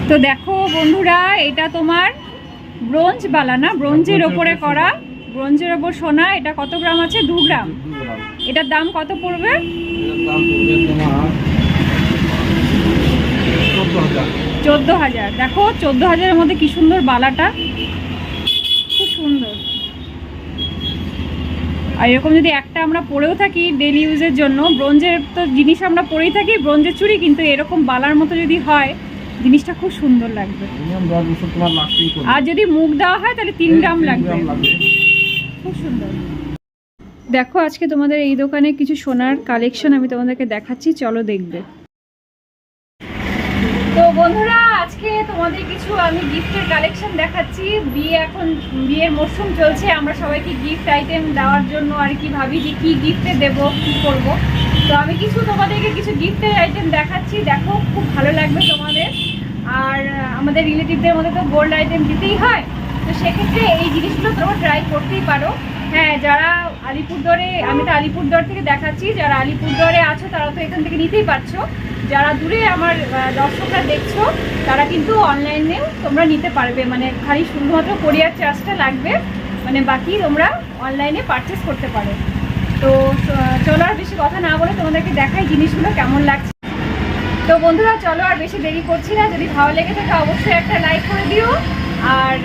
তো দেখো বন্ধুরা, এটা তোমার ব্রোঞ্জ বালা না, ব্রোঞ্জের ওপরে করা, ব্রোঞ্জের ওপর সোনা। এটা কত গ্রাম আছে? 2 গ্রাম। এটার দাম কত পড়বে? 14,000। দেখো 14,000-এর মধ্যে কি সুন্দর বালাটা, খুব সুন্দর। আর এরকম যদি একটা আমরা পরেও থাকি ডেলি ইউজের জন্য, ব্রোঞ্জের তো জিনিস আমরা পরেই থাকি, ব্রোঞ্জের চুড়ি, কিন্তু এরকম বালার মতো যদি হয় জিনিসটা খুব সুন্দর লাগবে। আর যদি মুখ দেওয়া হয় তাহলে 3 গ্রাম লাগবে, খুব সুন্দর। দেখো আজকে তোমাদের এই দোকানে কিছু সোনার কালেকশন আমি তোমাদেরকে দেখাচ্ছি, চলো দেখবে। তো বন্ধুরা, আজকে তোমাদের কিছু আমি গিফটের কালেকশন দেখাচ্ছি। এখন বিয়ের মরশুম চলছে, আমরা সবাইকে গিফট আইটেম দেওয়ার জন্য আর কি ভাবি যে কি গিফটে দেবো, কি করব। তো আমি তোমাদেরকে কিছু গিফটের আইটেম দেখাচ্ছি, দেখো খুব ভালো লাগবে তোমাদের। আর আমাদের রিলেটিভদের মধ্যে তো গোল্ড আইটেম দিতেই হয়, তো সেক্ষেত্রে এই জিনিসগুলো তোমরা ট্রাই করতেই পারো। হ্যাঁ, যারা আলিপুরদুয়ারে, আমি তো আলিপুরদুয়ার থেকে দেখাচ্ছি, যারা আলিপুরদুয়ারে আছো তারা তো এখান থেকে নিতেই পারছো। যারা দূরে আমার দর্শকরা দেখছো তারা কিন্তু অনলাইনেও তোমরা নিতে পারবে, মানে খালি শুধুমাত্র কোরিয়ার চার্জটা লাগবে, মানে বাকি তোমরা অনলাইনে পারচেস করতে পারো। তো চলো আর বেশি কথা না বলে তোমাদেরকে দেখাই জিনিসগুলো কেমন লাগছে। তো বন্ধুরা চলো আর বেশি দেরি করছি না, যদি ভালো লেগে থাকে অবশ্যই একটা লাইক করে দিও, আর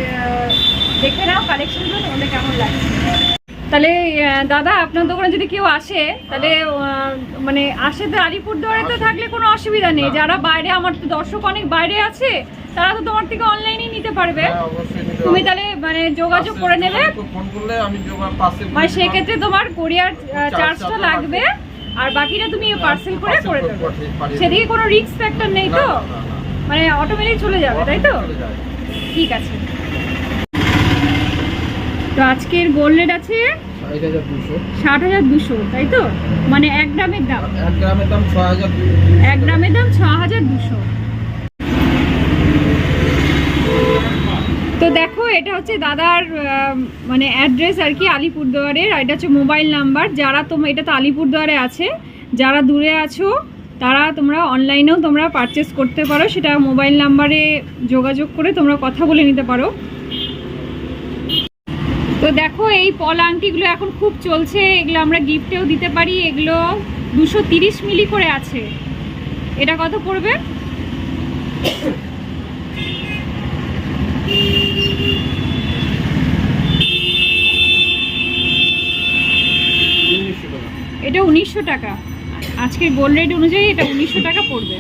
দেখে নাও কালেকশনগুলো তোমাদের কেমন লাগছে। তাহলে দাদা, আপনার দোকানে যদি কেউ আসে তাহলে মানে আসে তো আলিপুরদুয়ারে তো থাকলে কোনো অসুবিধা নেই। যারা বাইরে, আমার তো দর্শক অনেক বাইরে আছে, তারা তো তোমার থেকে অনলাইনেই নিতে পারবে। তুমি তাহলে মানে যোগাযোগ করে নেবে, মানে সেক্ষেত্রে তোমার কোরিয়ার চার্জটা লাগবে, আর বাকিটা তুমি পার্সেল করে দেবে। সেদিকে কোনো রিস্ক ফ্যাক্টর নেই তো, মানে অটোমেটিক চলে যাবে, তাই তো? ঠিক আছে। তো আজকের গোল্ড রেট আছে 60,200, তাই তো? মানে 1 গ্রামের দাম 1 গ্রামের দাম 6,200। তো দেখো, এটা হচ্ছে দাদার মানে অ্যাড্রেস আর কি, আলিপুরদুয়ারের। আর এটা হচ্ছে মোবাইল নাম্বার। যারা এটা তো আলিপুরদুয়ারে আছে, যারা দূরে আছো তারা তোমরা অনলাইনেও তোমরা পারচেস করতে পারো, সেটা মোবাইল নাম্বারে যোগাযোগ করে তোমরা কথা বলে নিতে পারো। তো দেখো, এই পল আংটিগুলো এখন খুব চলছে, এগুলো আমরা গিফটেও দিতে পারি। এগুলো 230 মিলি করে আছে। এটা কত পড়বে? এটা 1900 টাকা। আজকের গোল্ড রেট অনুযায়ী এটা 1900 টাকা পড়বে।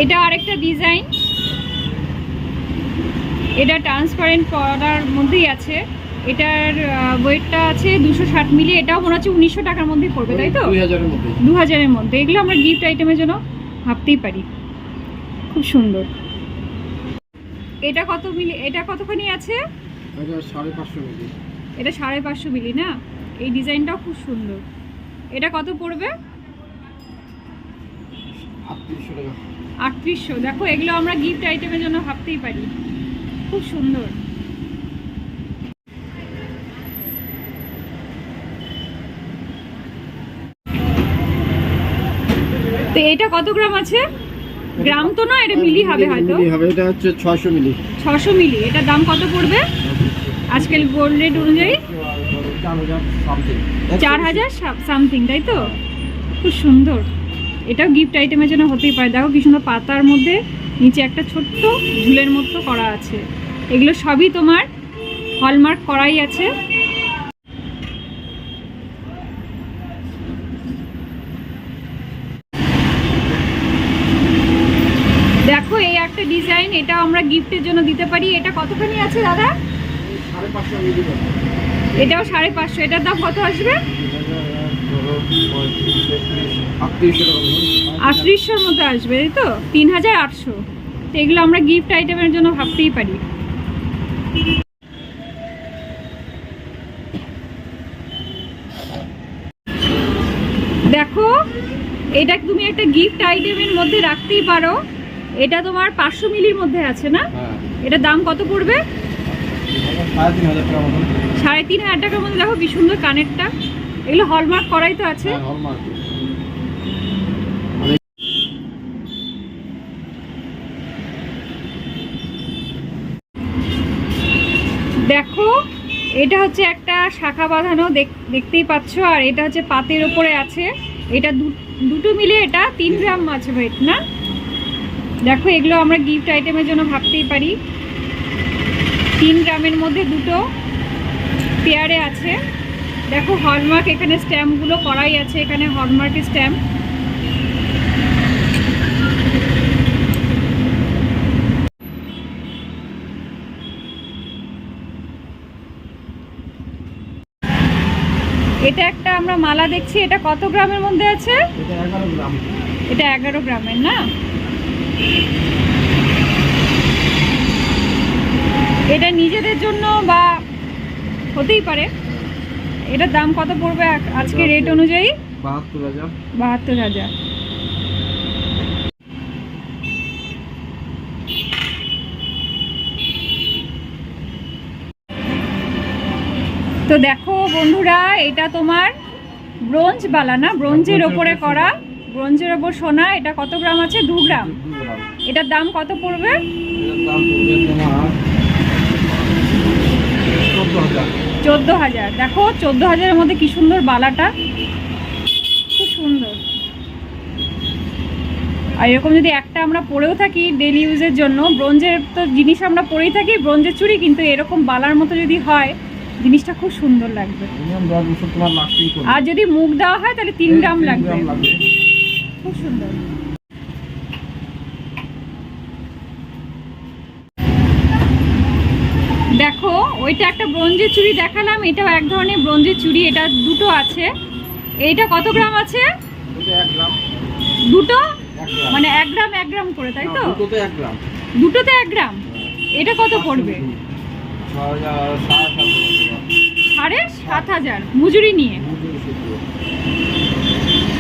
এটা আরেকটা ডিজাইন, এটা ট্রান্সপারেন্ট পর্দার মধ্যেই আছে। এটার ওয়েটটা আছে 260 মিলি। এটাও মনে হচ্ছে 1900 টাকার মধ্যেই পড়বে, তাই তো? 2000-এর মধ্যে। এগুলো আমরা গিফট আইটেমের জন্য ভাবতেই পারি, খুব সুন্দর। এটা কত মিলি? এটা কতখানি আছে? এটা 550 মিলি। এটা 550 মিলি না? এই ডিজাইনটাও খুব সুন্দর। এটা কত পড়বে? 3800 টাকা। 3800। দেখো, এগুলো আমরা গিফট আইটেমের জন্য ভাবতেই পারি, খুব সুন্দর। তো এটা কত গ্রাম আছে? গ্রাম তো না, এটা মিলি হবে হয়তো। এটা হচ্ছে 600 মিলি। 600 মিলি। এটার দাম কত পড়বে আজকাল গোল্ড রেট অনুযায়ী? 4000 সামথিং, তাই তো? খুব সুন্দর। এটাও গিফট আইটেমের জন্য হতেই পারে। দেখো কি সুন্দর, পাতার মধ্যে নিচে একটা ছোট্ট ঝুলের মতো করা আছে। এগুলো সবই তোমার হলমার্ক করাই আছে। দেখো, এই একটা ডিজাইন, এটা আমরা গিফটের জন্য দিতে পারি। এটা কতখানি আছে দাদা? 550 মিলি। এটাও 550। এটার দাম কত আসবে? 3800-এর মতো আসবে, তাই তো? 3800। তো এগুলো আমরা গিফট আইটেমের জন্য ভাবতেই পারি। দেখো, এটা তুমি একটা গিফট আইটেমের মধ্যে রাখতেই পারো। এটা তোমার 500 মিলির মধ্যে আছে না? এটার দাম কত পড়বে? 3500 টাকা। 3500 টাকার মধ্যে। দেখো কি সুন্দর কানেরটা, এগুলো হলমার্ক করাই তো আছে। হ্যাঁ হলমার্ক। দেখো এটা হচ্ছে একটা শাখা বাঁধানো, দেখতেই পাচ্ছ, আর এটা হচ্ছে পাতের উপরে আছে। এটা দুটো মিলে এটা 3 গ্রাম মাছ ওয়েট না। দেখো এগুলো আমরা গিফট আইটেমের জন্য ভাবতেই পারি। 3 গ্রামের মধ্যে দুটো পেয়ারে আছে। দেখো হলমার্ক, এখানে স্ট্যাম্পগুলো করাই আছে, এখানে হলমার্কের স্ট্যাম্প। এটা একটা আমরা মালা দেখছি, এটা কত গ্রামের মধ্যে আছে? এটা 11 গ্রাম। এটা 11 গ্রামের না। এটা নিজেদের জন্য বা হতেই পারে। এটার দাম কত পড়বে আজকে রেট অনুযায়ী? 72,000। 72,000। তো দেখো বন্ধুরা, এটা তোমার ব্রোঞ্জ বালা না, ব্রোঞ্জের ওপরে করা, ব্রোঞ্জের ওপর সোনা। এটা কত গ্রাম আছে? 2 গ্রাম। 2 গ্রাম। এটার দাম কত পড়বে? এটার দাম পড়বে তোমার 14,000। 14,000। দেখো 14,000-এর মধ্যে কি সুন্দর বালাটা, খুব সুন্দর। আর এরকম যদি একটা আমরা পরেও থাকি ডেলি ইউজের জন্য, ব্রোঞ্জের তো জিনিস আমরা পরেই থাকি, ব্রোঞ্জের চুড়ি, কিন্তু এরকম বালার মতো যদি হয় জিনিসটা খুব সুন্দর লাগবে। মিনিমাম 10 বছর তোমার লাস্টিং করবে। আর যদি মুখ দেওয়া হয় তাহলে 3 গ্রাম 3 লাগবে। গ্রাম লাগবে। খুব সুন্দর। দেখো ওইটা একটা ব্রোঞ্জের চুড়ি দেখালাম, এটাও এক ধরনের ব্রোঞ্জের চুড়ি। এটা দুটো আছে। এইটা কত গ্রাম আছে? এটা 1 গ্রাম। দুটো 1 গ্রাম। মানে 1 গ্রাম 1 গ্রাম করে, তাই তো? দুটোতে 1 গ্রাম। দুটোতে 1 গ্রাম। এটা কত পড়বে? 7,500 মজুরি নিয়ে।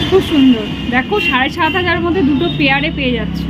খুব সুন্দর। দেখো 7,500-এর মধ্যে দুটো পেয়ারে পেয়ে যাচ্ছ।